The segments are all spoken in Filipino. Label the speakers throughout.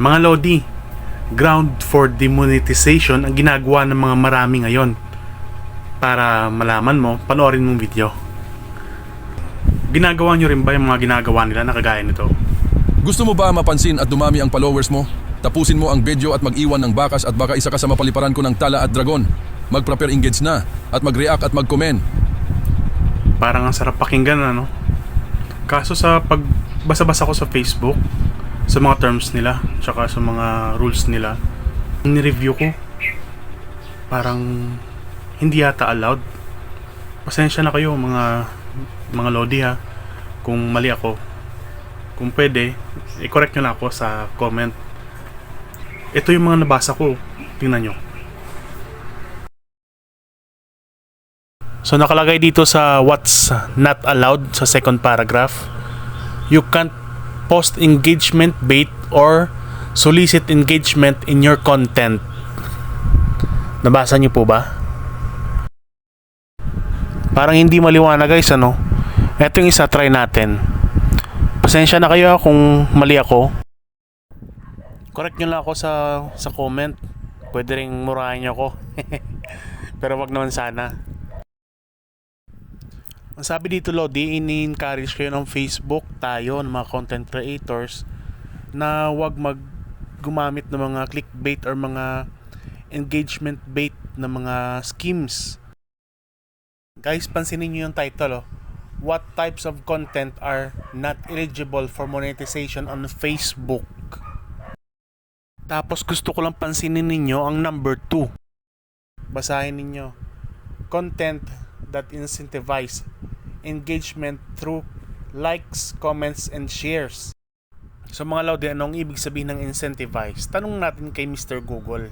Speaker 1: Mga Lodi, ground for demonetization ang ginagawa ng mga marami ngayon. Para malaman mo, panoorin mong video. Ginagawa nyo rin ba yung mga ginagawa nila na kagaya nito?
Speaker 2: Gusto mo ba mapansin at dumami ang followers mo? Tapusin mo ang video at mag-iwan ng bakas at baka isa ka sa mapaliparan ko ng tala at dragon. Mag-prepare engage na at mag-react at mag-comment.
Speaker 1: Parang ang sarap pakinggan, ano? Kaso sa pagbasa-basa ko sa Facebook, sa mga terms nila, tsaka sa mga rules nila, ni-review ko, parang hindi yata allowed. Pasensya na kayo mga Lodi ha, kung mali ako. Kung pwede, i-correct nyo na ako sa comment. Ito yung mga nabasa ko, tingnan nyo. So nakalagay dito sa what's not allowed sa second paragraph, you can't post engagement bait or solicit engagement in your content. Nabasa niyo po ba? Parang hindi maliwanag guys, ano? Ito yung isa, try natin. Pasensya na kayo kung mali ako. Correct nyo lang ako sa comment. Pwede ring murahin nyo ako. Pero wag naman sana. Ang sabi dito Lodi, ini-encourage kayo ng Facebook, tayo, ng mga content creators, na wag gumamit ng mga clickbait or mga engagement bait na mga schemes. Guys, pansinin nyo yung title, oh. What types of content are not eligible for monetization on Facebook? Tapos gusto ko lang pansinin ninyo ang number 2. Basahin ninyo. Content that incentivize engagement through likes, comments, and shares. So mga Lodi, anong ibig sabihin ng incentivize? Tanong natin kay Mr. Google.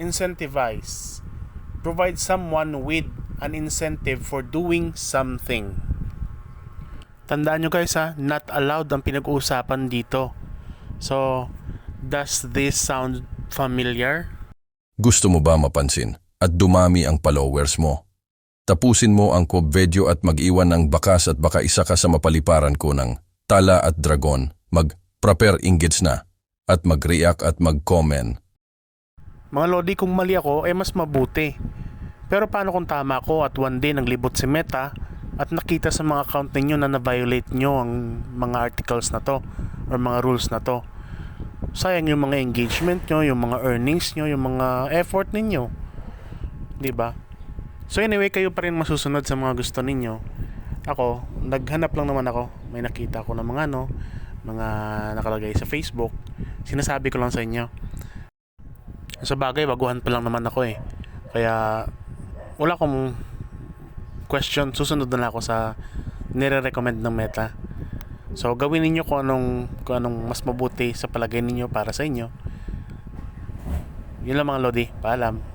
Speaker 1: Incentivize. Provide someone with an incentive for doing something. Tandaan nyo guys ha, not allowed ang pinag-uusapan dito. So, does this sound familiar?
Speaker 2: Gusto mo ba mapansin at dumami ang followers mo? Tapusin mo ang video at mag-iwan ng bakas at baka isa ka sa mapaliparan ko ng tala at dragon. Mag-prepare engage na at mag-react at mag-comment.
Speaker 1: Mga Lodi, kung mali ako, mas mabuti. Pero paano kung tama ako at one day naglibot si Meta at nakita sa mga account ninyo na na-violate nyo ang mga articles na to or mga rules na to? Sayang yung mga engagement nyo, yung mga earnings nyo, yung mga effort ninyo. Diba? So anyway, kayo pa rin masusunod sa mga gusto ninyo. Ako, naghanap lang naman ako. May nakita ko ng mga mga nakalagay sa Facebook. Sinasabi ko lang sa inyo. Sa bagay, baguhan pa lang naman ako eh. Kaya wala akong question. Susunod na lang ako sa nire-recommend ng Meta. So gawin niyo kung anong mas mabuti sa palagay ninyo para sa inyo. Yun lang mga Lodi. Paalam.